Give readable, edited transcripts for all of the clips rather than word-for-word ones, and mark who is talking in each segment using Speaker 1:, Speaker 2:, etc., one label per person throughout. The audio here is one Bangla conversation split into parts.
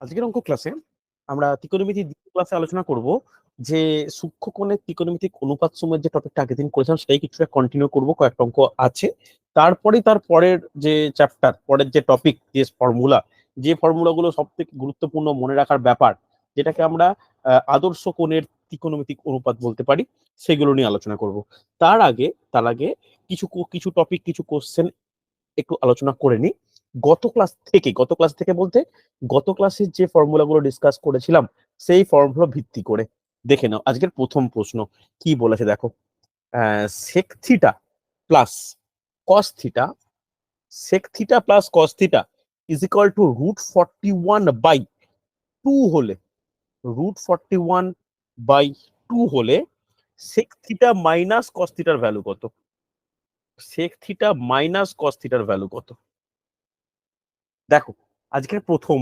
Speaker 1: আজকের অঙ্ক ক্লাসে আমরা ত্রিকোণমিতির দ্বিতীয় ক্লাসে আলোচনা করব যে সূক্ষ্মকোণের ত্রিকোণমিতিক অনুপাত সময়ের যে টপিকটা আগের দিন করেছিলাম সেটাই কিছুটা কন্টিনিউ করব, কয়েকটা অঙ্ক আছে। তারপরে তার পরের যে চ্যাপ্টার, পরের যে টপিক, যে ফর্মুলা, যে ফর্মুলাগুলো সব থেকে গুরুত্বপূর্ণ মনে রাখার ব্যাপার, যেটাকে আমরা আদর্শ কোণের ত্রিকোণমিতিক অনুপাত বলতে পারি, সেগুলো নিয়ে আলোচনা করব। তার আগে কিছু কিছু টপিক, কিছু কোশ্চেন একটু আলোচনা করে নিই। গত ক্লাস থেকে বলতে গত ক্লাসে যে ফর্মুলাগুলো ডিসকাস করেছিলাম সেই ফর্মুলা ভিত্তি করে দেখে নাও। আজকের প্রথম প্রশ্ন কি বলেছে দেখো, sec theta plus cos theta, sec theta plus cos theta is equal to √41/2 হলে, √41/2 হলে সেক থিটা মাইনাস কস থিটার ভ্যালু কত? সেক থিটা মাইনাস কস থিটার ভ্যালু কত? দেখো আজকের প্রথম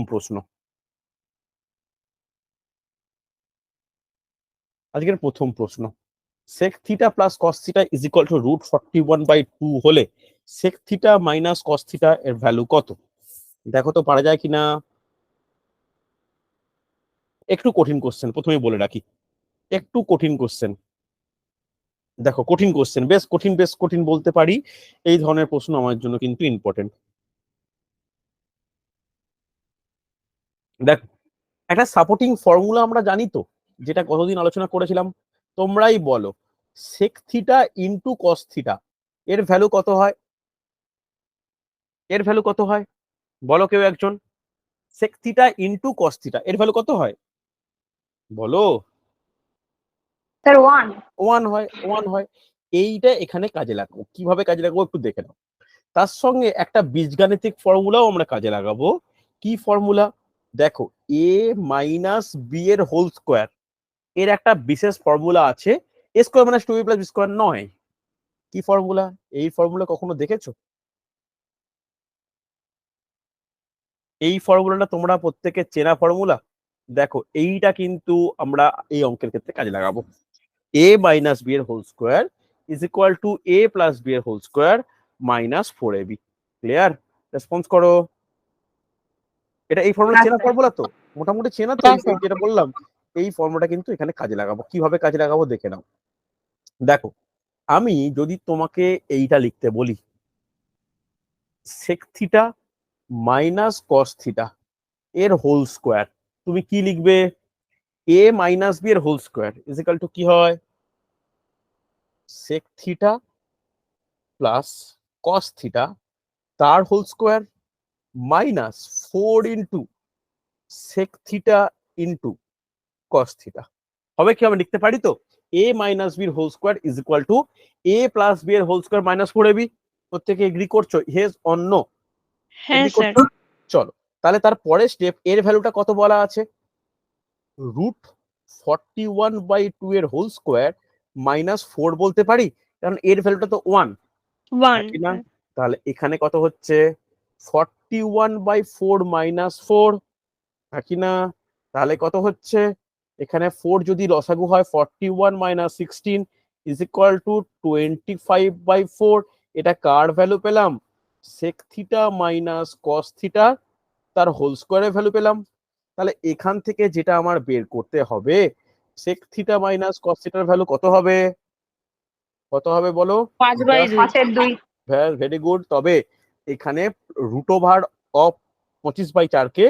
Speaker 1: প্রশ্ন, sec theta plus cos theta is equal to √41/2 হলে sec theta minus cos theta এর ভ্যালু কত? দেখো তো পারা যায় কিনা। একটু কঠিন কোশ্চেন, প্রথমেই বলে রাখি, একটু কঠিন কোশ্চেন। দেখো কঠিন কোশ্চেন, বেশ কঠিন বলতে পারি। এই ধরনের প্রশ্ন আমার জন্য কিন্তু ইম্পর্টেন্ট। দেখো একটা সাপোর্টিং ফর্মুলা আমরা জানি তো, যেটা গতদিন আলোচনা করেছিলাম। তোমরাই বলো, sec theta into cos theta এর ভ্যালু কত হয়? এর ভ্যালু কত হয় বলো কেউ একজন। Sec theta into cos theta এর ভ্যালু কত হয় বলো?
Speaker 2: স্যার 1
Speaker 1: ওয়ান হয়। এইটা এখানে কাজে লাগাবো। কিভাবে কাজে লাগাবো একটু দেখে নাও। তার সঙ্গে একটা বীজগাণিতিক ফর্মুলাও আমরা কাজে লাগাবো। কি ফর্মুলা? দেখো, এ মাইনাস বি এর হোল স্কোয়ার এর একটা বিশেষ ফর্মুলা আছে, a square minus 2b plus B square নয়। কি ফর্মুলা? এই ফর্মুলা কখনো দেখেছো? এই ফর্মুলাটা তোমরা প্রত্যেকে চেনা ফর্মুলা। দেখো এইটা কিন্তু আমরা এই অঙ্কের ক্ষেত্রে কাজে লাগাবো। a মাইনাস বি এর whole square is equal to a plus B এর whole square minus 4ab। Clear? Response করো। এটা এই ফর্মুলা চেনা ফর্মুলা তো, মোটামুটি চেনা তো, এই যেটা বললাম এই ফর্মুলাটা কিন্তু এখানে কাজে লাগাবো। কিভাবে কাজে লাগাবো দেখে নাও। দেখো আমি যদি তোমাকে এইটা লিখতে বলি, sec theta minus cos theta এর হোল স্কোয়ার, তুমি কি লিখবে? a মাইনাস বি এর whole square is equal to কি হয়? Sec theta plus cos theta তার whole square minus 4 into sec theta into cos theta. হবে কি? আমি লিখতে পারি তো, a মাইনাস বি এর whole square is equal to a plus B এর হোল স্কোয়ার মাইনাস 4ab। প্রত্যেকে এগ্রি করছো? হেজ অর নো?
Speaker 2: হ্যাঁ স্যার।
Speaker 1: চলো তাহলে তার পরের স্টেপ, এর ভ্যালুটা কত বলা আছে? √41/2 এর হোল স্কোয়ার মাইনাস 4 বলতে পারি, কারণ এর ভ্যালুটা তো 1 না। তাহলে এখানে কত হচ্ছে? 41/4 মাইনাস 4 নাকি না? তাহলে কত হচ্ছে? এখানে 4 যদি লসাগু হয় 41 মাইনাস 16 ইজ ইকুয়াল টু 25/4। এটা কার ভ্যালু পেলাম? Sec theta minus cos theta তার হোল স্কোয়ারের ভ্যালু পেলাম। তাহলে এখান থেকে যেটা আমার বের করতে হবে, সেক থিটা মাইনাস কস থিটার ভ্যালু কত হবে? কত হবে বলো?
Speaker 2: 5/2
Speaker 1: ভেরি গুড। তবে এখানে রুট ওভার অফ 25/4 কে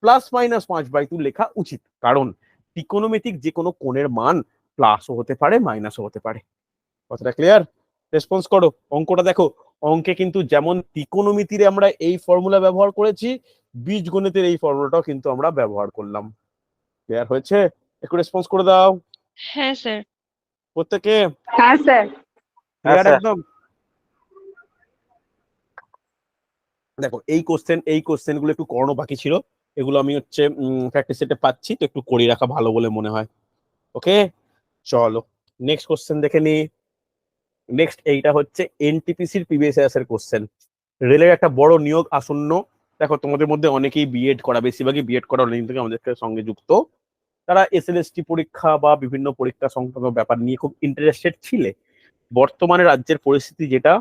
Speaker 1: প্লাস মাইনাস 5/2 লেখা উচিত, কারণ ত্রিকোণমিতিক যে কোনো কোণের মান প্লাসও হতে পারে মাইনাসও হতে পারে। কথাটা ক্লিয়ার? রেসপন্স করো। অঙ্কটা দেখো, অঙ্কে কিন্তু যেমন ত্রিকোণমিতিরে আমরা এই ফর্মুলা ব্যবহার করেছি, বীজগণিতের এই ফর্মুলাটাও কিন্তু আমরা ব্যবহার করলাম। ক্লিয়ার হয়েছে? একটু রেসপন্স করে দাও
Speaker 2: হ্যাঁ স্যার।
Speaker 1: প্রত্যেকে।
Speaker 2: হ্যাঁ স্যার।
Speaker 1: ক্লিয়ার একদম? দেখো এই কোশ্চেন গুলো একটু করানো বাকি ছিল, এগুলো আমি হচ্ছে প্র্যাকটিস সেটে পাচ্ছি, তো একটু করে রাখা ভালো বলে মনে হয়। ওকে চলো নেক্সট কোশ্চেন দেখে নি। নেক্সট এইটা হচ্ছে এনটিপিসির প্রিভিয়াস ইয়ার্স এর কোশ্চেন। রেলের একটা বড় নিয়োগ আসন্ন। দেখো তোমাদের মধ্যে অনেকেই বিএড করা, বেশিরভাগই বিএড করা অনেকদিন থেকে আমাদের সঙ্গে যুক্ত। তারা এসএলএসটি পরীক্ষা বা বিভিন্ন পরীক্ষা সংক্রান্ত ব্যাপার নিয়ে খুব ইন্টারেস্টেড ছিলে। বর্তমানে রাজ্যের পরিস্থিতি যেটা,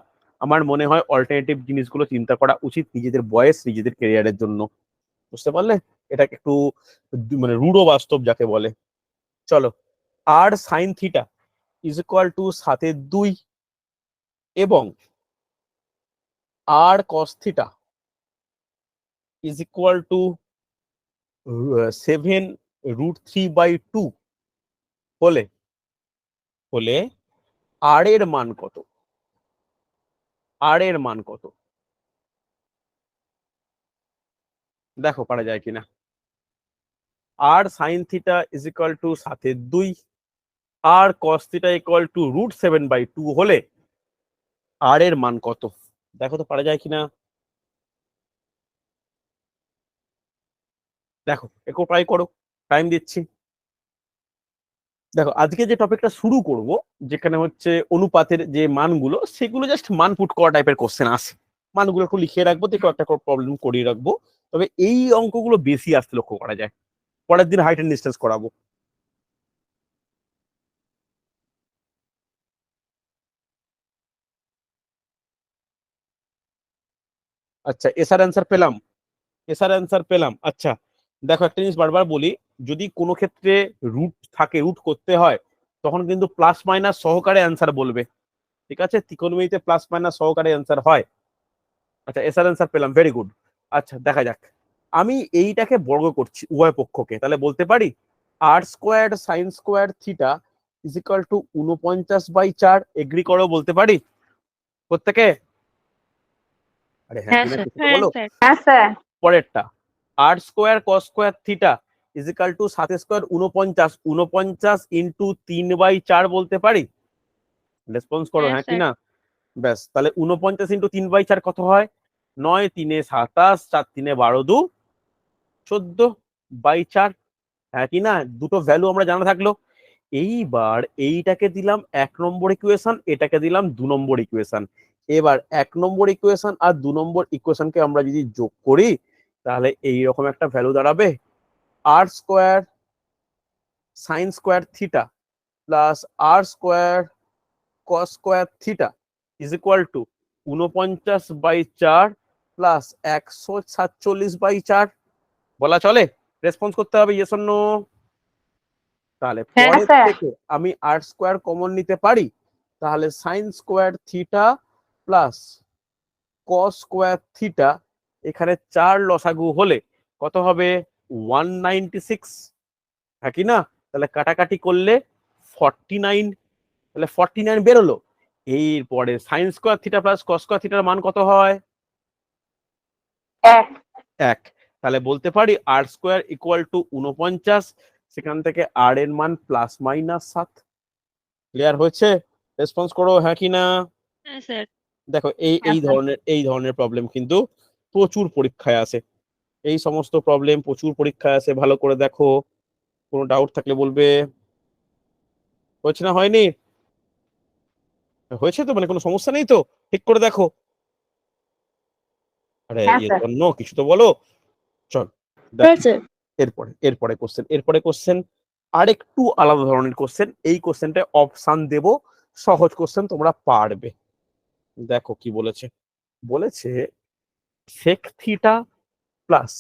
Speaker 1: আমার মনে হয় অল্টারনেটিভ জিনিসগুলো চিন্তা করা উচিত নিজেদের বয়স, নিজেদের ক্যারিয়ারের জন্য। বুঝতে পারলে? এটা একটু মানে রূঢ় বাস্তব যাকে বলে। চলো, r sine theta is equal to 7/2 এবং r cos theta is equal to 7√3/2 হলে হলে আর এর মান কত? আর এর মান কত? দেখো পারা যায় কিনা। R sine theta is equal to 7/2 r cos theta equal to √7/2 হলে আর এর মান কত? দেখো তো পারা যায় কিনা। দেখো একটু ট্রাই করো, টাইম দিচ্ছি। দেখো আজকে যে টপিকটা শুরু করব, যেখানে হচ্ছে অনুপাতের যে মানগুলো, সেগুলো জাস্ট মান পুট করা টাইপের কোশ্চেন আসে। মানগুলো একটু লিখে রাখবো, দেখো একটা প্রবলেম করিয়ে রাখবো। তবে এই অঙ্কগুলো বেশি আসতে লক্ষ্য করা যায়। পরের দিন হাইট এন্ড ডিস্টেন্স করাবো। আচ্ছা, এসআর অ্যান্সার পেলাম। এসআর অ্যান্সার পেলাম। আচ্ছা দেখো, একটা জিনিস বারবার বলি, যদি কোনো ক্ষেত্রে রুট থাকে, রুট করতে হয়, তখন কিন্তু প্লাস মাইনাস সহকারে অ্যান্সার বলবে। ঠিক আছে, ত্রিকোণমিতিতে প্লাস মাইনাস সহকারে অ্যান্সার হয়। আচ্ছা, এসআর অ্যান্সার পেলাম, ভেরি গুড। আচ্ছা দেখা যাক, আমি এইটাকে বর্গ করছি উভয় পক্ষকে, তাহলে বলতে পারি r square sine square theta is equal to 49/4। Agree করো, বলতে পারি প্রত্যেকে? আরে হ্যাঁ
Speaker 2: হ্যাঁ
Speaker 1: কিনা
Speaker 2: স্যার।
Speaker 1: কিছু তো
Speaker 2: হ্যাঁ
Speaker 1: বলো।
Speaker 2: স্যার।
Speaker 3: হ্যাঁ স্যার।
Speaker 1: পরেরটা, r square cos square theta is equal to 7 square 49, 49 into 3/4 বলতে পারি? রেসপন্স করো
Speaker 2: হ্যাঁ
Speaker 1: হ্যাঁ
Speaker 2: স্যার।
Speaker 1: কিনা। ব্যাস, তাহলে 49 ইন্টু 3/4 কত হয়? 9×3 = 27, 4×3 = 12, 2 14/4। হ্যাঁ কি না, দুটো ভ্যালু আমরা জানা থাকলো। এইবার এইটাকে দিলাম 1 নম্বর ইকুয়েশন, এটাকে দিলাম 2 নম্বর ইকুয়েশন। এবার 1 নম্বর ইকুয়েশন আর 2 নম্বর ইকুয়েশনকে আমরা যদি যোগ করি, তাহলে এইরকম একটা ভ্যালু দাঁড়াবে, r square sine square theta plus r square cos square theta is equal to 49/4 plus 147/4। বলা চলে? রেসপন্স করতে হবে ইয়েস অর নো। তাহলে
Speaker 3: হ্যাঁ
Speaker 1: পরের
Speaker 3: স্যার।
Speaker 1: থেকে আমি আর স্কোয়ার কমন নিতে পারি, তাহলে সাইন স্কোয়ার থিটা প্লাস কস স্কোয়ার থিটা, এখানে 4 লসাগু হলে কত হবে? 196। হ্যাঁ কি না, তাহলে কাটাকাটি করলে 49, তাহলে 49 বেরোলো। এরপরে sign square theta plus cos square থিটার মান কত হয়?
Speaker 3: 1।
Speaker 1: 1। তাহলে বলতে পারি আর স্কোয়ার ইকুয়াল টু 49, সেখান থেকে আর এর মান প্লাস মাইনাস 7। ক্লিয়ার হয়েছে? রেসপন্স করো হ্যাঁ কি না।
Speaker 2: হ্যাঁ স্যার।
Speaker 1: দেখো এই
Speaker 3: হ্যাঁ
Speaker 1: এই
Speaker 3: স্যার।
Speaker 1: ধরনের এই ধরনের প্রবলেম কিন্তু প্রচুর পরীক্ষায় আসে। এই সমস্ত প্রবলেম প্রচুর পরীক্ষায় আসে, ভালো করে দেখো। কোনো ডাউট থাকলে বলবে। হয়েছে না হয়নি? হয়েছে তো, মানে কোনো সমস্যা নেই তো? ঠিক করে দেখো। আরে
Speaker 3: হ্যাঁ
Speaker 1: এর
Speaker 3: স্যার।
Speaker 1: জন্য কিছু তো বলো। চল
Speaker 3: হ্যাঁ
Speaker 1: দেখো,
Speaker 3: স্যার।
Speaker 1: এরপরে কোশ্চেন আরেকটু আলাদা ধরনের কোশ্চেন। এই কোশ্চেনটা অপশন দেব, সহজ কোশ্চেন, তোমরা পারবে। দেখো কি বলেছে। বলেছে sec theta plus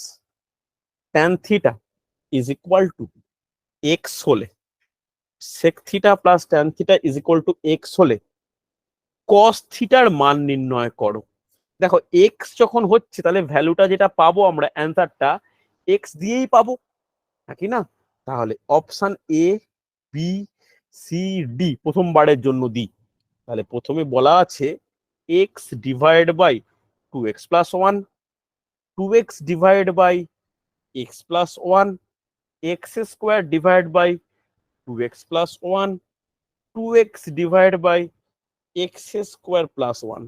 Speaker 1: tan theta is equal to x হলে, sec theta plus tan theta is equal to x হলে কস থিটার মান নির্ণয় করো। দেখো এক্স যখন হচ্ছে, তাহলে ভ্যালুটা যেটা পাবো আমরা, অ্যান্সারটা এক্স দিয়েই পাবো, নাকি না? তাহলে option A, B, C, D প্রথমবারের জন্য দিই। তাহলে প্রথমে বলা আছে x divide by 2x+1, 2x divide by x+1, x square divide by 2x+1, 2x divide by x² + 1।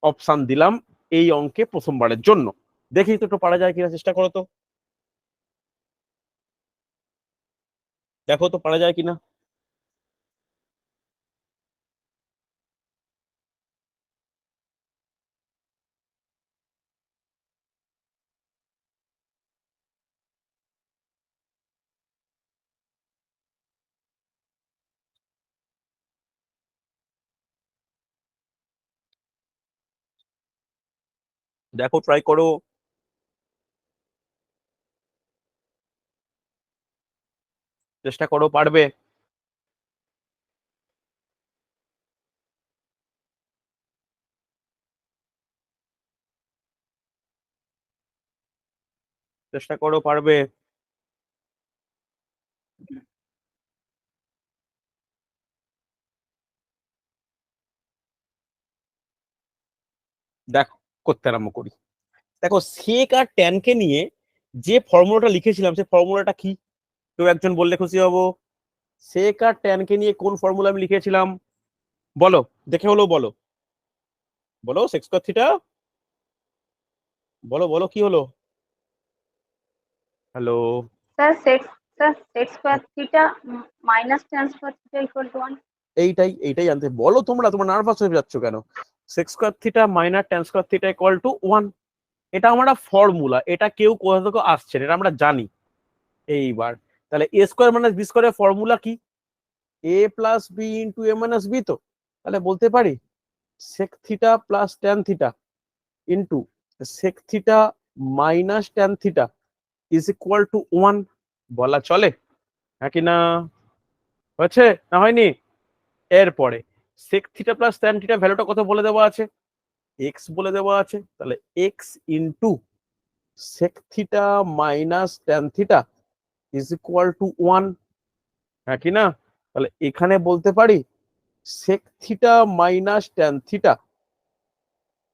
Speaker 1: Option দিলাম এই অঙ্কে প্রথমবারের জন্য। দেখি তো একটু পারা যায় কিনা, চেষ্টা করো তো। দেখো তো পারা যায় কিনা। দেখো ট্রাই করো। চেষ্টা করো, পারবে। চেষ্টা করো, পারবে। দেখো করতে আরম্ভ করি। দেখো সেক আর ট্যান কে নিয়ে যে ফর্মুলাটা লিখেছিলাম সেই ফর্মুলাটা কি? কেউ একজন বললে খুশি হব। সেক আর ট্যান কে নিয়ে কোন ফর্মুলা আমি লিখেছিলাম বলো, দেখে হলো বলো। বলো সেক স্কয়ার থিটা, বলো বলো কি হলো? Hello?
Speaker 2: sec square theta minus tan square theta equal to 1.
Speaker 1: এইটাই জানতে বলো। তোমরা নার্ভাস হয়ে যাচ্ছ কেন? Sec square theta minus tan square theta equal to 1। এটা আমরা ফর্মুলা, এটা কেউ কোথা থেকে আসছে না, এটা আমরা জানি। এইবার তাহলে এ স্কয়ার মাইনাস বি স্কয়ারের ফর্মুলা কি? A plus B into A minus B. তো তাহলে বলতে পারি sec theta plus tan theta into sec theta minus tan theta is equal to 1। বলা চলে? হ্যাঁ কি না? হয়েছে না হয়নি? এরপরে sec theta plus tan theta ভ্যালুটা কত বলে দেওয়া আছে? এক্স বলে দেওয়া আছে। তাহলে x into sec theta minus tan theta is equal to 1। হ্যাঁ কি না? তাহলে এখানে বলতে পারি sec theta minus tan theta,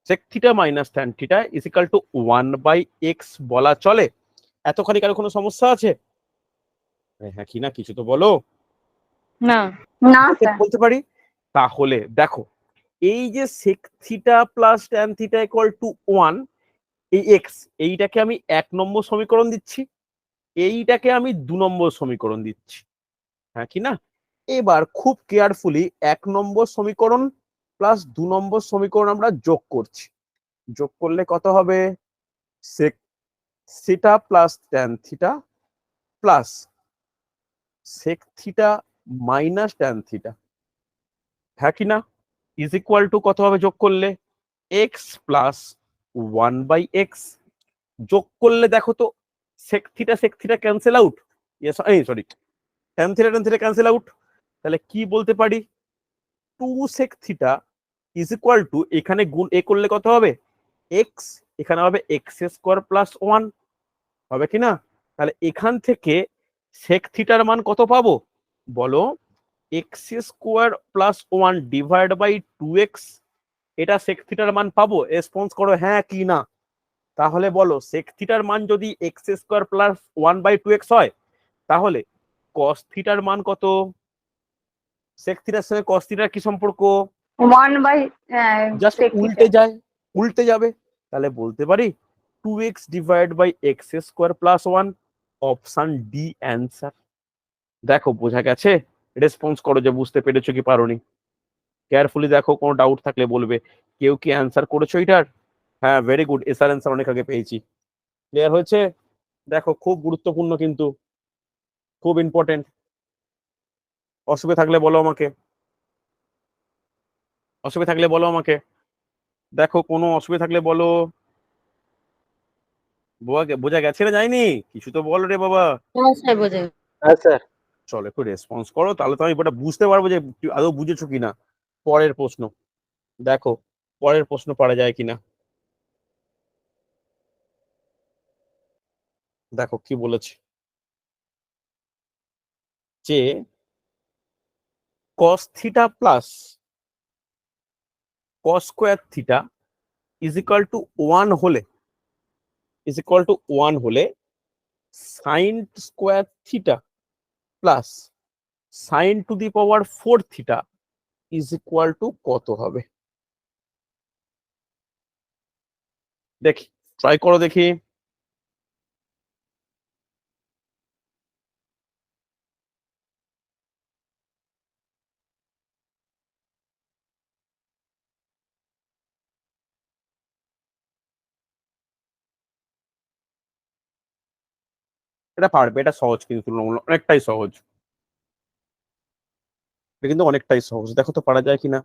Speaker 1: sec theta minus tan theta is equal to 1/x বলা চলে? এতখানি কারো কোনো সমস্যা আছে? হ্যাঁ কি না, কিছু তো বলো।
Speaker 2: না না স্যার।
Speaker 1: বলতে পারি। তাহলে দেখো এই যে sec theta plus tan theta equal to 1, এই এক্স এইটাকে আমি 1 নম্বর সমীকরণ দিচ্ছি, এইটাকে আমি 2 নম্বর সমীকরণ দিচ্ছি। হ্যাঁ কি না? এবার খুব কেয়ারফুলি 1 নম্বর সমীকরণ প্লাস 2 নম্বর সমীকরণ আমরা যোগ করছি। যোগ করলে কত হবে? Sec theta plus tan theta plus sec theta minus tan theta, হ্যাঁ কি না, ইজ ইকুয়াল টু কত হবে যোগ করলে? X plus 1/x। যোগ করলে দেখো তো সেক থিটা ক্যান্সেল আউট। এই sorry, tan theta cancel out. তাহলে কি বলতে পারি? 2 sec theta is equal to, এখানে গুণ এ করলে কত হবে? এক্স, এখানে হবে এক্স স্কোয়ার প্লাস 1, হবে কি না? তাহলে এখান থেকে সেক থিটার মান কত পাবো বলো? X square plus 1 divide by 2x। এটা সেক থিটার মান পাবো? রেসপন্স করো হ্যাঁ কি না। তাহলে বলো সেক থিটার মান যদি এক্স স্কোয়ার প্লাস 1/2x হয়, তাহলে কস থিটার মান কত? সেক থিটার সঙ্গে কস থিটার কি সম্পর্ক?
Speaker 2: 1 by
Speaker 1: জাস্ট
Speaker 2: sec
Speaker 1: উল্টে
Speaker 2: theta.
Speaker 1: যায়, উল্টে যাবে। তাহলে বলতে পারি 2x divide by x square plus 1, option D answer. দেখো বোঝা গেছে? রেসপন্স করো যে বুঝতে পেরেছো কি পারোনি। কেয়ারফুলি দেখো, কোনো ডাউট থাকলে বলবে। কেউ কি অ্যান্সার করেছো এটার? হ্যাঁ ভেরি গুড, এসআর অ্যান্সার অনেক আগে পেয়েছি। ক্লিয়ার হয়েছে? দেখো খুব গুরুত্বপূর্ণ কিন্তু, খুব ইম্পর্টেন্ট। অসুবিধা থাকলে বলো আমাকে, অসুবিধা থাকলে বলো আমাকে। দেখো কোনো অসুবিধা থাকলে বলো। বোঝা গেছে না যায়নি? কিছু তো বল রে বাবা।
Speaker 2: হ্যাঁ স্যার বোঝা গেছে।
Speaker 1: হ্যাঁ স্যার। চলো একটু রেসপন্স করো, তাহলে তো আমি এটা বুঝতে পারবো যে আদৌ বুঝেছো কিনা। পরের প্রশ্ন দেখো, পরের প্রশ্ন পারা যায় কিনা। দেখো কি বলেছে, যে cos theta plus cos square theta is equal to 1 হলে, ইজ ইকুয়াল টু 1 হলে sign square theta plus sign to the power 4 theta is equal to কত হবে? দেখি, ট্রাই করো দেখি। এটা পারবে, এটা সহজ কিন্তু তুলনামূলক অনেকটাই সহজ। এটা কিন্তু অনেকটাই সহজ, দেখো তো পারা যায় কিনা।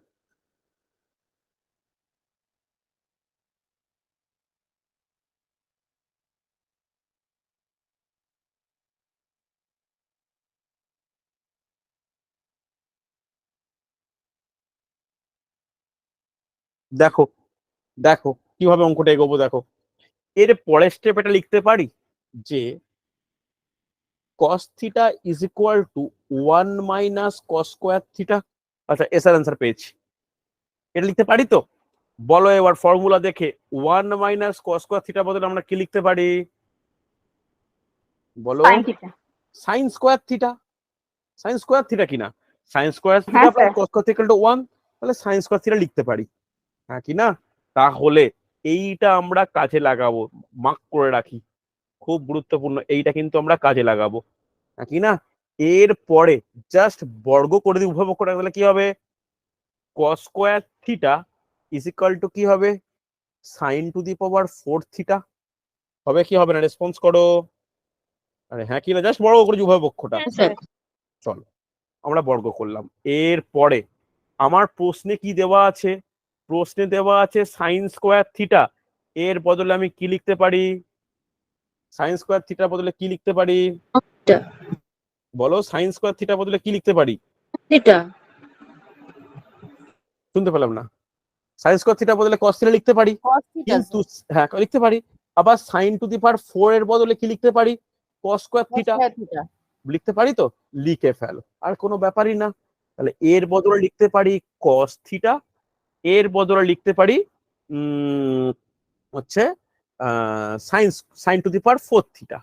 Speaker 1: দেখো দেখো কিভাবে অঙ্কটা এগোবো, দেখো এর পরের স্টেপ এটা লিখতে পারি যে cos theta is equal to 1 minus cos square theta. আচ্ছা এস এর অ্যান্সার পেয়েছি, এটা লিখতে পারি তো? বলো এবার ফর্মুলা দেখে 1 মাইনাস cos স্কোয়ার থিটা বদলে আমরা কি লিখতে পারি বলো?
Speaker 2: Sine theta.
Speaker 1: Sign square theta. Sign square theta কিনা, সাইন স্কোয়ার থিটা
Speaker 2: হ্যাঁ
Speaker 1: plus
Speaker 2: sir.
Speaker 1: cos square theta equal to 1, তাহলে সাইন স্কোয়ার থিটা লিখতে পারি, হ্যাঁ কি না? তাহলে এইটা আমরা কাজে লাগাবো, মার্ক করে রাখি, খুব গুরুত্বপূর্ণ, এইটা কিন্তু আমরা কাজে লাগাবো, হ্যাঁ কি না? এর পরে জাস্ট বর্গ করে দিই উভয় পক্ষটা, তাহলে কি হবে cos square theta is equal to কি হবে sine to the power 4 theta. হবে কি হবে না, রেসপন্স করো। আরে হ্যাঁ কি না, জাস্ট বর্গ করে দিই উভয় পক্ষটা।
Speaker 2: হ্যাঁ স্যার।
Speaker 1: চলো আমরা বর্গ করলাম। এর পরে আমার প্রশ্নে কি দেওয়া আছে, প্রশ্নে দেওয়া আছে সাইন স্কোয়ার থিটা, এর বদলে আমি কি লিখতে পারি? সাইন স্কোয়ার থিটার বদলে কি লিখতে পারি
Speaker 3: থিটা।
Speaker 1: বলো? সাইন স্কোয়ার থিটার বদলে কি লিখতে পারি?
Speaker 3: থিটা।
Speaker 1: শুনতে পেলাম না। সাইন স্কোয়ার থিটার বদলে cos থিটা লিখতে পারি,
Speaker 3: cos থিটা
Speaker 1: কিন্তু হ্যাঁ লিখতে পারি। আবার সাইন টু দি পাওয়ার 4 এর বদলে কি লিখতে পারি? cos square theta
Speaker 3: theta.
Speaker 1: লিখতে পারি তো, লিখে ফেলো, আর কোনো ব্যাপারই না। তাহলে এর বদলে লিখতে পারি cos থিটা, এর বদলে লিখতে পারি হচ্ছে sine sine to the power 4 theta,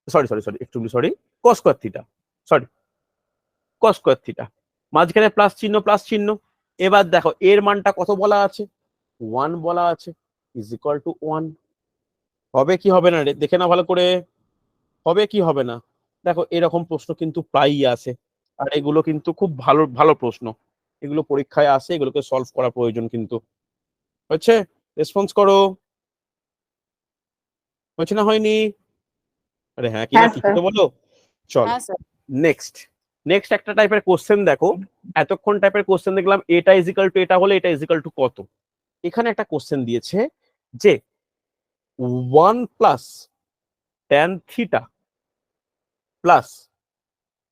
Speaker 1: sorry sorry sorry একটু sorry, cos square theta, sorry cos square theta, মাঝখানে প্লাস চিহ্ন প্লাস চিহ্ন। এবার দেখো এর মানটা কত বলা আছে, 1 বলা আছে, ইজ ইকুয়াল টু 1। হবে কি হবে না রে, দেখে না ভালো করে, হবে কি হবে না? দেখো এরকম প্রশ্ন কিন্তু প্রায়ই আসে, আর এগুলো কিন্তু খুব ভালো ভালো প্রশ্ন, এগুলো পরীক্ষায় আসে, এগুলোকে সলভ করা প্রয়োজন কিন্তু। হচ্ছে? রেসপন্স করো, হয়েছে না হয়নি? আরে হ্যাঁ কি না,
Speaker 2: হ্যাঁ
Speaker 1: কিছু
Speaker 2: স্যার।
Speaker 1: তো বলো। চলো
Speaker 3: হ্যাঁ স্যার।
Speaker 1: নেক্সট, নেক্সট একটা টাইপের কোশ্চেন দেখো। এতক্ষণ টাইপের কোশ্চেন দেখলাম এটা ইজিক্যাল টু এটা হলে এটা ইজিক্যাল টু কত। এখানে একটা কোশ্চেন দিয়েছে যে 1 plus tan theta plus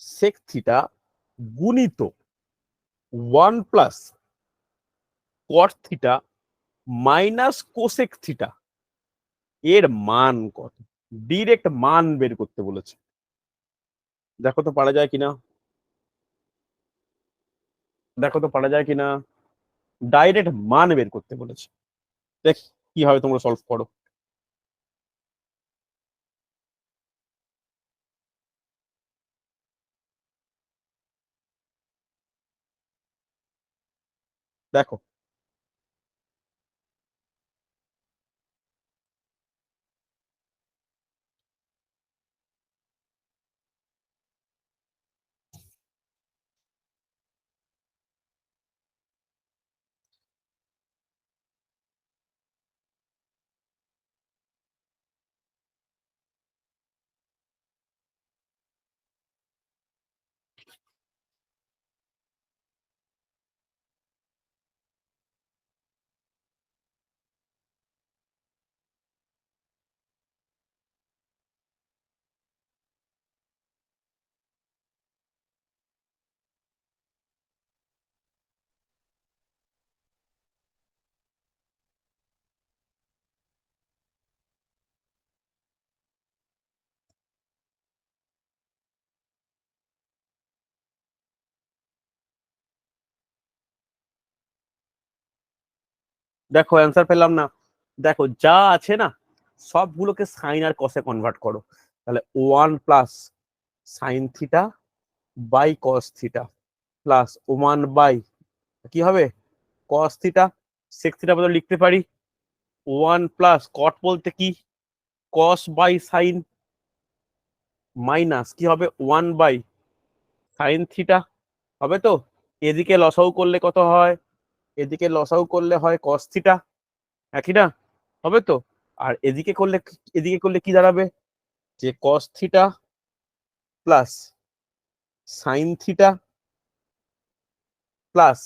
Speaker 1: sec theta গুণিত 1 plus cot theta minus cosec theta এর মান কত? ডিরেক্ট মান বের করতে বলেছে, দেখো তো পারা যায় কিনা, দেখো তো পারা যায় কিনা, ডাইরেক্ট মান বের করতে বলেছে। দেখ কিভাবে তোমরা সলভ করো। দেখো দেখো অ্যান্সার পেলাম না। দেখো যা আছে না সবগুলোকে সাইন আর কসে কনভার্ট করো, তাহলে 1 plus sine theta by cos theta plus 1 by কি হবে কস থিটা, সেক থিটা বদলে লিখতে পারি 1 প্লাস কট বলতে কি কস বাই সাইন মাইনাস কি হবে 1 বাই সাইন থিটা। হবে তো? এদিকে লসাউ করলে কত হয়, এদিকে লসাউ করলে হয় কস থিটা, একই না? হবে তো? আর এদিকে করলে, এদিকে করলে কি দাঁড়াবে যে কস theta plus sine theta plus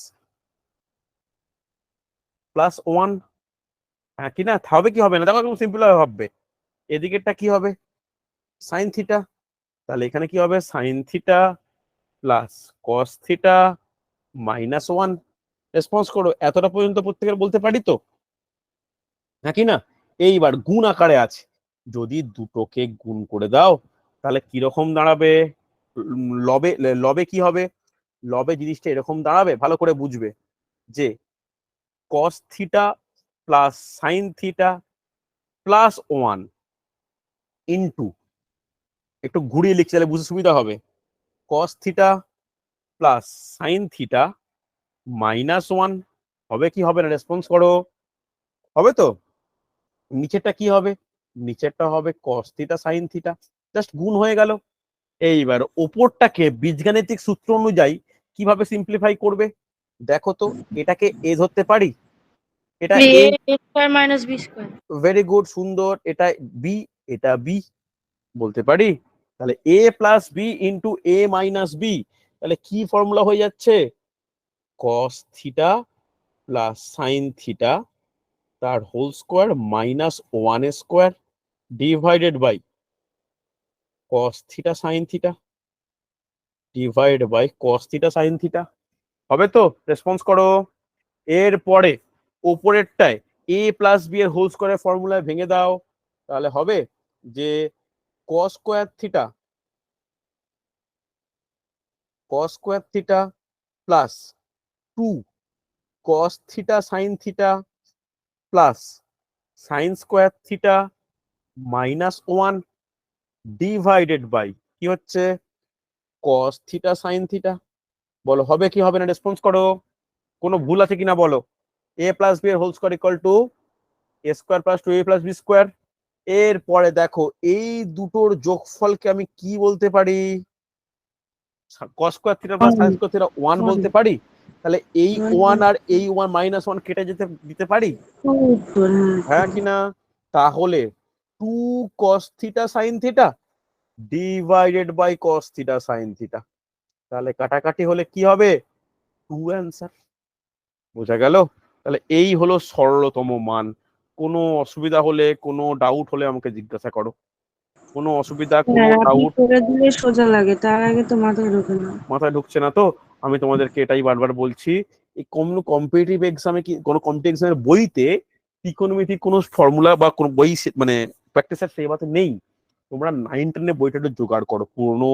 Speaker 1: plus 1, হ্যাঁ কি না? হবে কি হবে না, দেখো একদম সিম্পল ভাবে ভাববে। এদিকেরটা কি হবে সাইন থিটা, তাহলে এখানে কি হবে sign theta plus cos theta minus 1, response করো, এতটা পর্যন্ত প্রত্যেকের বলতে পারি তো, নাকি না? এইবার গুণ আকারে আছে, যদি দুটোকে গুণ করে দাও তাহলে কিরকম দাঁড়াবে? লবে লবে কি হবে? লবে জিনিসটা এরকম দাঁড়াবে, ভালো করে বুঝবে, যে কস theta plus sine theta plus 1 into, একটু ঘুরিয়ে লিখতে তাহলে বুঝতে সুবিধা হবে, কস থিটা প্লাস সাইন থিটা -1 হবে কি হবে না? রেসপন্স করো, হবে তো? নিচেরটা কি হবে? নিচেরটা হবে কস থিটা সাইন থিটা, জাস্ট গুণ হয়ে গেল। এইবার ওপরটাকে বীজগাণিতিক সূত্র অনুযায়ী কিভাবে সিম্পলিফাই করবে দেখো তো। এটাকে এ ধরতে পারি, এটা a,
Speaker 3: square minus b square.
Speaker 1: Very good, সুন্দর। এটা বি, এটা বি বলতে পারি। তাহলে a plus B into A minus b, তাহলে কি ফর্মুলা হয়ে যাচ্ছে? Cos theta plus sine theta তার whole square -1 square divided by cos theta sine theta divide by cos theta sine theta. হবে তো? রেসপন্স করো। এরপরে ওপরেরটায় এ প্লাস বি এর হোল স্কোয়ারের ফর্মুলায় ভেঙে দাও, তাহলে হবে যে cos square theta plus 2 cos theta sine theta plus sine square theta -1 divided by কি হচ্ছে? Cos theta sine theta. বলো হবে কি হবে না? রেসপন্স করো, কোনো ভুল আছে কিনা বলো। এ প্লাস বি এর whole square equal to A square plus 2a plus B square. এরপরে দেখো এই দুটোর যোগফলকে আমি কি বলতে পারি? Cos square theta plus sine square theta 1 বলতে পারি। তাহলে এই 1 আর এই 1 -1 কেটে যেতে দিতে পারি, হ্যাঁ কিনা? তাহলে 2 cos theta sine theta divided by cos theta sine theta, তাহলে কাটাকাটি হলে কি হবে? 2 অ্যান্সার। বোঝা গেল? তাহলে এই হলো সরলতম মান। কোনো অসুবিধা হলে, কোনো ডাউট হলে আমাকে জিজ্ঞাসা করো। কোনো অসুবিধা, কোনো
Speaker 3: আপনি
Speaker 1: ডাউট?
Speaker 3: করে দিলে সোজা লাগে, তার আগে তো মাথায় ঢোকে না।
Speaker 1: মাথায় ঢুকছে না তো? আমি তোমাদেরকে এটাই বারবার বলছি, এই কোনো কম্পিটিটিভ এক্সামে কি, কোনো কম্পিটিটিভ এক্সামের বইতে ত্রিকোণমিতিক কোনো ফর্মুলা বা কোনো বই মানে প্র্যাকটিসের সেবাতে নেই। তোমরা 9-10 বইটা একটু জোগাড় করো, পুরনো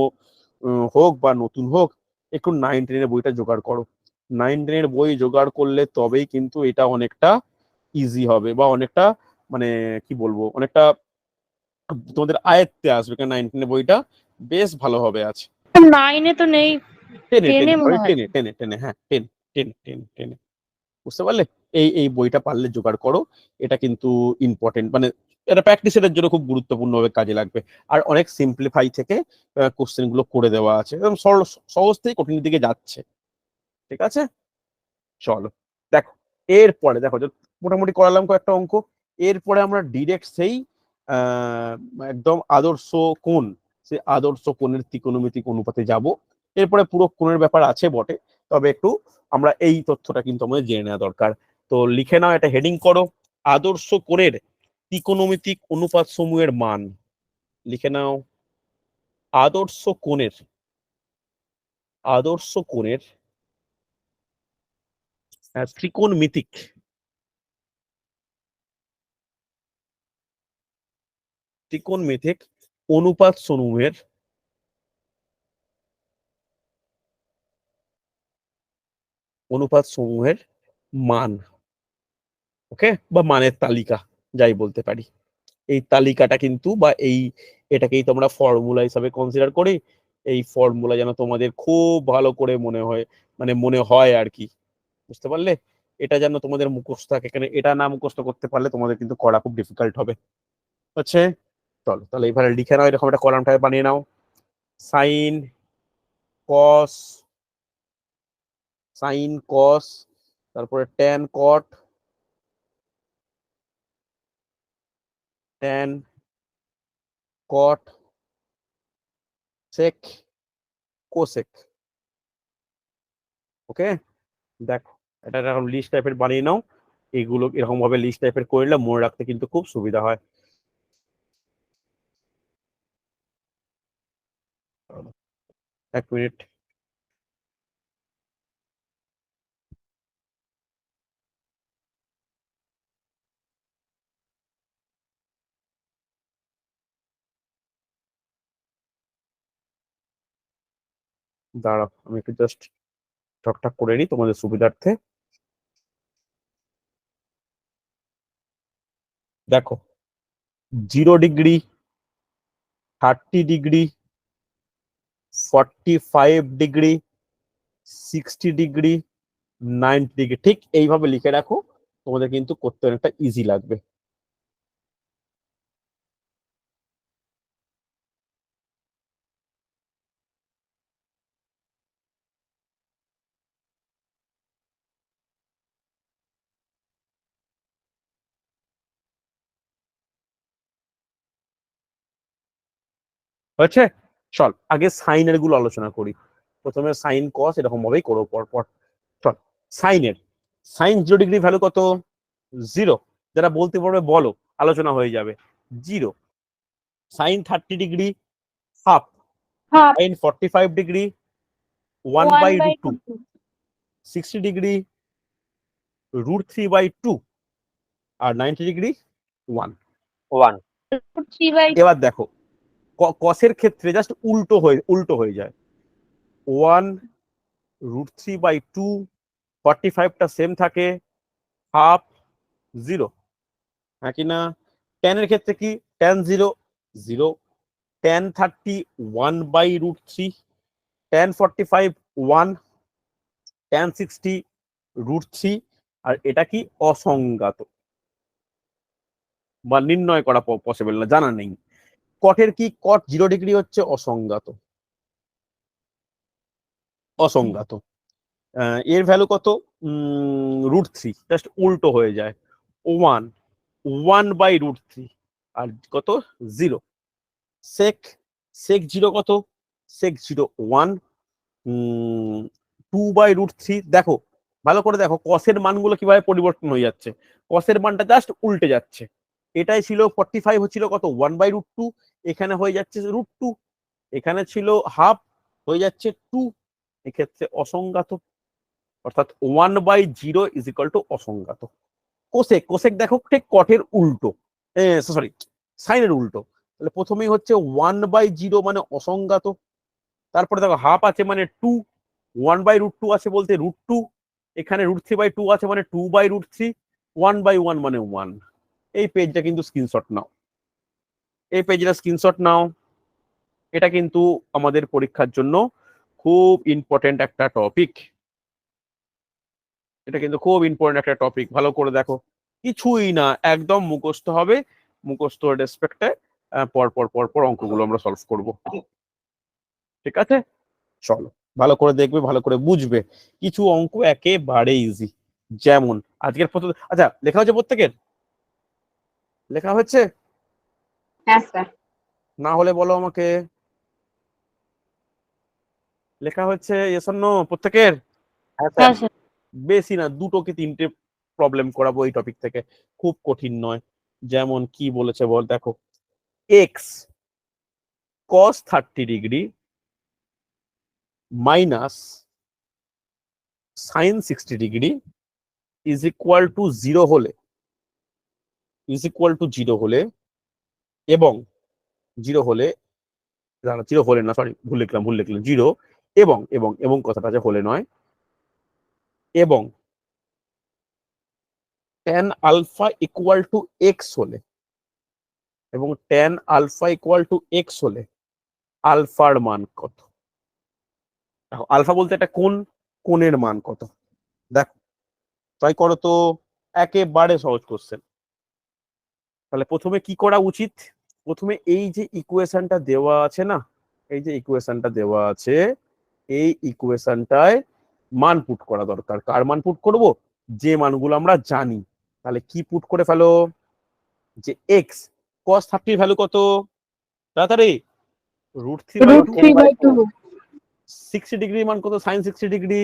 Speaker 1: হোক বা নতুন হোক, একটু 9-10 বইটা জোগাড় করো। 9-10 বই জোগাড় করলে তবেই কিন্তু এটা অনেকটা ইজি হবে, বা অনেকটা মানে কি বলবো, অনেকটা তোমাদের আয়ত্তে আসবে, কারণ 9-10 বইটা বেশ ভালোভাবে আছে।
Speaker 3: 9-এ তো নেই,
Speaker 1: টেনে
Speaker 3: 10-এ
Speaker 1: টেনে
Speaker 3: মনে
Speaker 1: সরি
Speaker 3: হয়।
Speaker 1: টেনে টেনে টেনে হ্যাঁ, টেনে বুঝতে পারলে? এই বইটা পারলে জোগাড় করো, এটা কিন্তু ইম্পর্টেন্ট, মানে এটা প্র্যাকটিসের জন্য খুব গুরুত্বপূর্ণ ভাবে কাজে লাগবে। আর অনেক সিম্পলিফাই থেকে কোশ্চেন গুলো করে দেওয়া আছে, একদম সরল, সহজ থেকে কঠিনের দিকে যাচ্ছে। ঠিক আছে, চলো দেখো। এরপরে দেখো যে মোটামুটি করালাম কয়েকটা অঙ্ক। এরপরে আমরা ডিরেক্ট সেই আহ একদম আদর্শ কোণ, সেই আদর্শ কোণের ত্রিকোণমিতিক অনুপাতে যাব। এরপরে পুরো কোণের ব্যাপার আছে বটে, তবে একটু আমরা এই তথ্যটা কিন্তু আমাদের জেনে নেওয়া দরকার। তো লিখে নাও, এটা হেডিং করো, আদর্শ কোণের ত্রিকোণমিতিক অনুপাত সমূহের মান। লিখে নাও, আদর্শ কোণের ত্রিকোণমিতিক অনুপাত সমূহের মান। ওকে, বা মানের তালিকা যাই বলতে পারি। এই তালিকাটা কিন্তু, বা এটাকেই তোমরা ফর্মুলা হিসাবে কনসিডার করি। এই ফর্মুলা যেন তোমাদের খুব ভালো করে মনে হয়, মানে মনে হয় আর কি, বুঝতে পারলে? এটা যেন তোমাদের মুখস্থ থাকে, এখানে এটা না মুখস্থ করতে পারলে তোমাদের কিন্তু করা খুব ডিফিকাল্ট হবে। হচ্ছে, চলো তাহলে এবারে লিখে নাও, এরকম একটা কলাম টাইপ বানিয়ে নাও। সাইন কস, তারপরে ট্যান কট, ট্যান কট, সেক, কোসেক। ওকে, দেখো এটা এরকম লিস্ট টাইপের বানিয়ে নাও। এগুলো এরকম ভাবে লিস্ট টাইপের করলে মনে রাখতে কিন্তু খুব সুবিধা হয়। 1 মিনিট। দাঁড়াও আমি একটু জাস্ট টকটাক করে নিই তোমাদের সুবিধার্থে। দেখো 0 degree, 30 degree, 45 degree, 60 degree, 90 degree, ঠিক এইভাবে লিখে রাখো, তোমাদের কিন্তু করতে অনেকটা ইজি লাগবে। হয়েছে? চল আগে সাইনের গুলো আলোচনা করি। প্রথমে সাইন কস এরকম ভাবেই করো পর পর। চল সাইনের, সাইন 0 ডিগ্রি ভ্যালু কত? 0। যারা বলতে পারবে বলো, আলোচনা হয়ে যাবে। 0। Sine 30 degree half,
Speaker 3: half
Speaker 1: sine 45 degree 1/√2, 60 degree √3/2, আর 90 ডিগ্রি 1।
Speaker 4: 1
Speaker 1: এবার দেখো কসের ক্ষেত্রে জাস্ট উল্টো হয়ে যায়। 1√3/2, 45টা সেম থাকে, হাফ 0, হ্যাঁ কি না? ট্যানের ক্ষেত্রে কি? Tan 0 0, tan 30 1/√3, tan 45 1, tan 60 √3। আর এটা কি? অসংজ্ঞাত বা নির্ণয় করা পসিবল না, জানা নেই। কটের কি? কট 0 ডিগ্রি হচ্ছে অসংজ্ঞাত। অসংজ্ঞাত এর ভ্যালু কত? √3, জাস্ট উল্টো হয়ে যায়। 1/√3, আর কত? 0। সেক, সেক 0 কত? সেক 0 1, 2/√3। দেখো ভালো করে দেখো কসের মানগুলো কিভাবে পরিবর্তন হয়ে যাচ্ছে। কসের মানটা জাস্ট উল্টে যাচ্ছে। এটাই ছিল 45 হচ্ছিল কত? 1/√2, এখানে হয়ে যাচ্ছে √2। এখানে ছিল হাফ, হয়ে যাচ্ছে 2। এক্ষেত্রে অসংজ্ঞাত, অর্থাৎ 1/0 ইজ ইকুয়াল টু অসংজ্ঞাত। কোসেক, কোসেক দেখো ঠিক কটের উল্টো, সরি সাইনের উল্টো। তাহলে প্রথমেই হচ্ছে 1/0 মানে অসংজ্ঞাত, তারপরে দেখো হাফ আছে মানে 2, 1/√2 আছে বলতে √2, এখানে √3/2 আছে মানে 2/√3, 1/1 মানে 1। এই পেজটা কিন্তু স্ক্রিনশট নাও, এই পেজটা স্ক্রিনশট নাও। এটা কিন্তু আমাদের পরীক্ষার জন্য খুব ইম্পর্টেন্ট একটা টপিক। এটা কিন্তু খুব ইম্পর্টেন্ট একটা টপিক, ভালো করে দেখো। কিছুই না, একদম মুখস্থ হবে, মুখস্থ রেসপেক্টে পর পর পর পর অঙ্কগুলো আমরা সলভ করব। ঠিক আছে, চলো ভালো করে দেখবে, ভালো করে বুঝবে। কিছু অঙ্ক একেবারে ইজি, যেমন আজকের প্রথম। আচ্ছা লেখা হচ্ছে প্রত্যেকের? লেখা হচ্ছে?
Speaker 2: হ্যাঁ স্যার।
Speaker 1: না হলে বলো আমাকে। লেখা হচ্ছে ইয়েস অর নো প্রত্যেকের?
Speaker 4: হ্যাঁ
Speaker 3: হ্যাঁ
Speaker 4: স্যার।
Speaker 3: স্যার।
Speaker 1: বেশি না, 2 কি 3টে প্রবলেম করাবো এই টপিক থেকে, খুব কঠিন নয়। যেমন কি বলেছে বল, দেখো x cos 30 degree minus sign 60 degree is equal to 0 হলে, ইজ ইকুয়াল টু 0 হলে, এবং 0 হলে, 0 হলে না, সরি ভুল লিখলাম 0, এবং এবং এবং কথাটা আছে, হলে নয়, এবং tan alpha equal to x হলে, এবং tan alpha equal to x হলে আলফার মান কত? দেখো আলফা বলতে একটা কোণ, কোণের মান কত? দেখো ট্রাই করো তো, একেবারে সহজ কোশ্চেন। তাহলে প্রথমে কি করা উচিত? প্রথমে এই যে ইকুয়েশনটা দেওয়া আছে না, এই যে ইকুয়েশনটা দেওয়া আছে, এই ইকুয়েশনটায় মান পুট করা দরকার। কার মান পুট করব? যে মানগুলো আমরা জানি। তাহলে কি পুট করে ফেলো? যে এক্স cos 30 ভ্যালু কত? তাড়াতাড়ি, √3/2।
Speaker 3: √3/2
Speaker 1: 60 ডিগ্রি মান কত? Sine 60 degree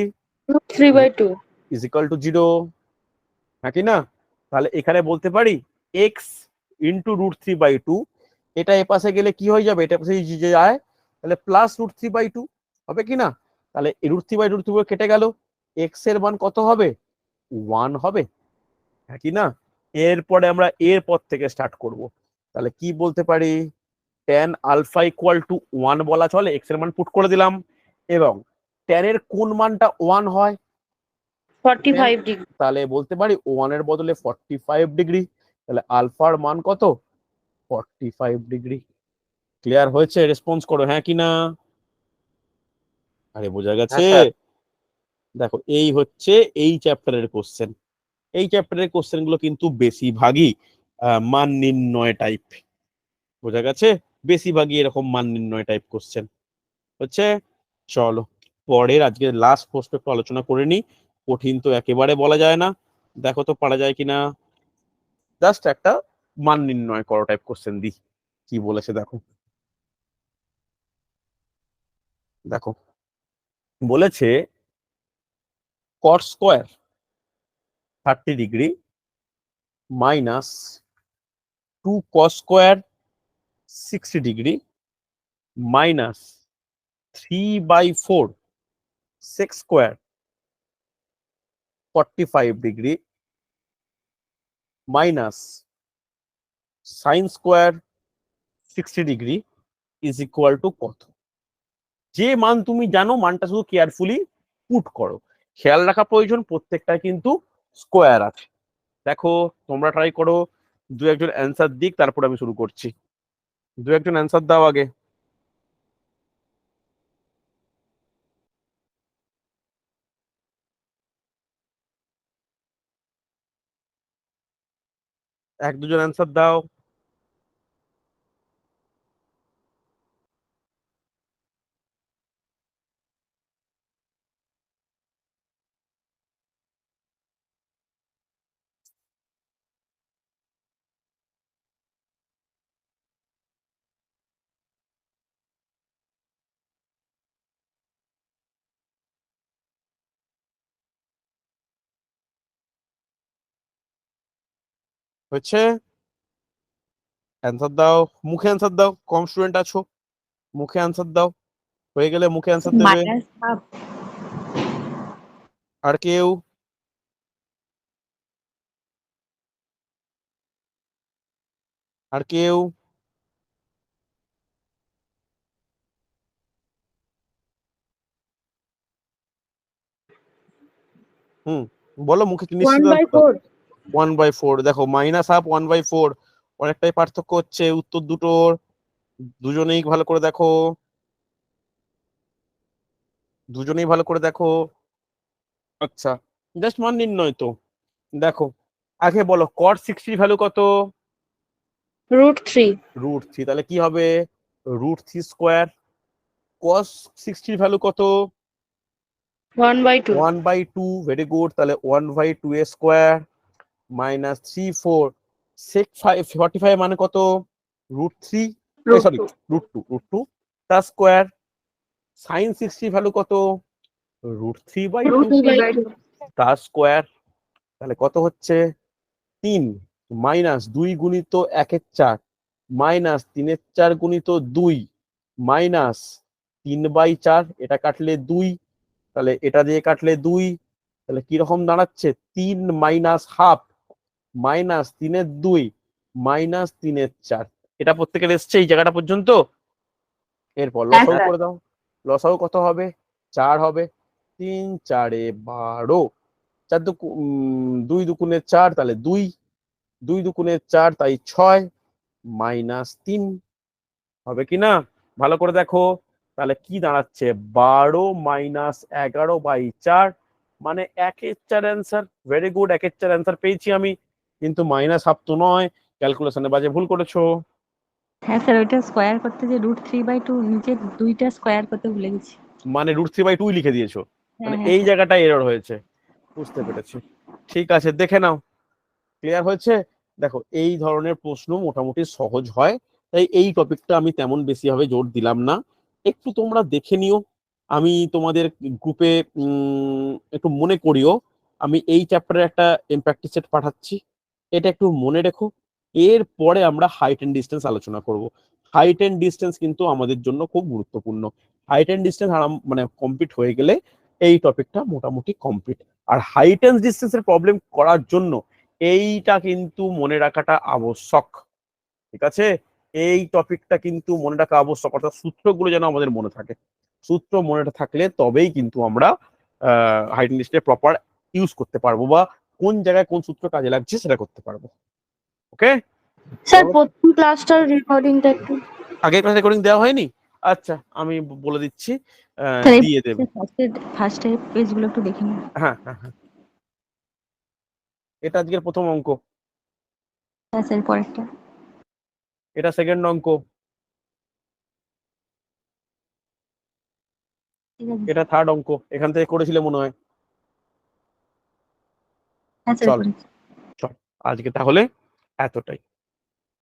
Speaker 3: √3/2
Speaker 1: is equal to 0, হ্যাঁ কি না? তাহলে এখানে বলতে পারি এক্স ইন্টু √3/2। এটা এপাশে গেলে কি হয়ে যাবে? এটা পাশে যায়, তাহলে প্লাস √3/2 হবে কি না? তাহলে √3/2 কেটে গেল, এক্স এর মান কত হবে? 1 হবে, হ্যাঁ কি না? এরপরে আমরা এর পর থেকে স্টার্ট করব। তাহলে কি বলতে পারি? tan আলফা ইকুয়াল টু 1 বলা চলে, এক্স এর মান পুট করে দিলাম, এবং tan এর কোন মানটা 1 হয়?
Speaker 3: 45 ডিগ্রি।
Speaker 1: তাহলে বলতে পারি 1 এর বদলে 45 ডিগ্রি, তাহলে আলফার মান কত? 45 ডিগ্রি। ক্লিয়ার হয়েছে? রেসপন্স করো হ্যাঁ কি না? আরে বোঝা গেছে? দেখো এই হচ্ছে এই চ্যাপ্টারের কোশ্চেন। এই চ্যাপ্টারের কোশ্চেন গুলো কিন্তু বেশিরভাগই মান নির্ণয় টাইপ। বোঝা গেছে? বেশিরভাগই এরকম মান নির্ণয় টাইপ কোশ্চেন হচ্ছে। চলো পরের আজকে লাস্ট প্রশ্ন একটু আলোচনা করে নি। কঠিন তো একেবারে বলা যায় না, দেখো তো পারা যায় কিনা। জাস্ট একটা মান নির্ণয় করো টাইপ কোশ্চেন দি, কি বলেছে দেখো। দেখো বলেছে cot square 30 degree minus 2 cos square 60 degree minus 3/4 sec square 45 degree minus sine square 60 degree is equal to কত? যে মান তুমি জানো মানটা শুধু কেয়ারফুলি পুট করো। খেয়াল রাখা প্রয়োজন প্রত্যেকটা কিন্তু স্কোয়ার আছে। দেখো তোমরা ট্রাই করো, দু একজন অ্যান্সার দিক, তারপর আমি শুরু করছি। দু একজন অ্যান্সার দাও আগে। এক দুজন অ্যান্সার দাও। হচ্ছে অ্যান্সার দাও, মুখে অ্যান্সার দাও, কম স্টুডেন্ট আছো, মুখে অ্যান্সার দাও। হয়ে গেলে মুখে অ্যান্সার দেবে।
Speaker 3: Minus half.
Speaker 1: আর কেউ? আর কেউ? হুম বলো, মুখে নিশ্চিত answer দাও।
Speaker 3: 1/4।
Speaker 1: 1/4। দেখো মাইনাস হাফ 1/4 অনেকটাই পার্থক্য হচ্ছে উত্তর দুটোর। দুজনেই ভালো করে দেখো, দুজনেই ভালো করে দেখো। আচ্ছা জাস্ট মান নির্ণয় তো। দেখো আগে বলো কট 60 ভ্যালু কত?
Speaker 3: √3।
Speaker 1: √3। তাহলে কি হবে? √3 স্কোয়ার। কস 60 ভ্যালু কত?
Speaker 3: 1/2।
Speaker 1: 1/2। Very good. তাহলে 1/2 এ স্কোয়ার মাইনাস 3/4 সেক 45 মানে কত? √3, সরি
Speaker 3: √2।
Speaker 1: √2 তার স্কোয়ার। সাইন 60 ভ্যালু কত? √3/2
Speaker 3: √3/2।
Speaker 1: তার স্কোয়ার। তাহলে কত হচ্ছে? 3 মাইনাস 2 গুণিত 1/4 মাইনাস 3/4 গুণিত 2 মাইনাস 3/4। এটা কাটলে 2, তাহলে এটা দিয়ে কাটলে 2, তাহলে কিরকম দাঁড়াচ্ছে? 3 মাইনাস হাফ মাইনাস 3/2 মাইনাস 3/4। এটা প্রত্যেকের এসছে এই জায়গাটা পর্যন্ত। এরপর
Speaker 2: হ্যাঁ
Speaker 1: লসাগু
Speaker 2: স্যার।
Speaker 1: করে দাও। লসাগু কত হবে? 4 হবে। 3 4 12, 4 2 দুগুণে 4, তাহলে 2, 2 দুগুণে 4 তাই 6 মাইনাস 3 হবে কিনা ভালো করে দেখো। তাহলে কি দাঁড়াচ্ছে? 12 মাইনাস 11/4 মানে 1/4 অ্যান্সার। ভেরি গুড, 1/4 অ্যান্সার পেয়েছি আমি, কিন্তু মাইনাস হাফ তো নয়। ক্যালকুলেশনে বাজে ভুল করেছো।
Speaker 4: হ্যাঁ স্যার, ওইটা স্কোয়ার করতে যে √3/2 নিচে দুইটা স্কোয়ার করতে ভুলে গেছি।
Speaker 1: মানে √3/2 লিখে দিয়েছো,
Speaker 4: হ্যাঁ
Speaker 1: মানে
Speaker 4: হ্যাঁ
Speaker 1: এই
Speaker 4: স্যার।
Speaker 1: জায়গাটায় এরর হয়েছে। বুঝতে পেরেছি, ঠিক আছে দেখে নাও। ক্লিয়ার হয়েছে? দেখো এই ধরনের প্রশ্ন মোটামুটি সহজ হয়, তাই এই টপিকটা আমি তেমন বেশি ভাবে জোর দিলাম না। একটু তোমরা দেখে নিও। আমি তোমাদের গ্রুপে একটু মনে করিও, আমি এই চ্যাপ্টারে একটা প্র্যাকটিস সেট পাঠাচ্ছি, এটা একটু মনে রেখো। এরপরে আমরা হাইট এন্ড ডিস্টেন্স আলোচনা করব। হাইট এন্ড ডিস্টেন্স কিন্তু আমাদের জন্য খুব গুরুত্বপূর্ণ। হাইট এন্ড ডিস্টেন্স মানে কমপ্লিট হয়ে গেলে এই টপিকটা মোটামুটি কমপ্লিট। আর হাইট এন্ড ডিস্টেন্সের প্রবলেম করার জন্য এইটা কিন্তু মনে রাখাটা আবশ্যক। ঠিক আছে? এই টপিকটা কিন্তু মনে রাখা আবশ্যক, অর্থাৎ সূত্রগুলো যেন আমাদের মনে থাকে। সূত্র মনে থাকলে তবেই কিন্তু আমরা হাইডেন লিস্টের প্রপার ইউজ করতে পারবো, বা কোন জায়গায় কোন সূত্র কাজে লাগছে সেটা করতে পারবো। ওকে,
Speaker 3: স্যার প্রথম ক্লাসটার রেকর্ডিংটা একটু
Speaker 1: আগের ক্লাস রেকর্ডিং দেওয়া হয়নি? আচ্ছা, আমি বলে দিচ্ছি,
Speaker 4: স্যার
Speaker 1: দিয়ে দেবো।
Speaker 4: ফার্স্টের পেজগুলো একটু দেখে নিন।
Speaker 1: হ্যাঁ হ্যাঁ হ্যাঁ, এটা আজকের প্রথম অঙ্ক,
Speaker 4: হ্যাঁ স্যার পরেরটা।
Speaker 1: এটা সেকেন্ড অঙ্ক,
Speaker 4: ঠিক আছে।
Speaker 1: এটা থার্ড অঙ্ক। এখান থেকে করেছিলে মনে হয়।
Speaker 4: হ্যাঁ স্যার
Speaker 1: চল
Speaker 4: করেছি।
Speaker 1: চল, আজকে তাহলে এতটাই।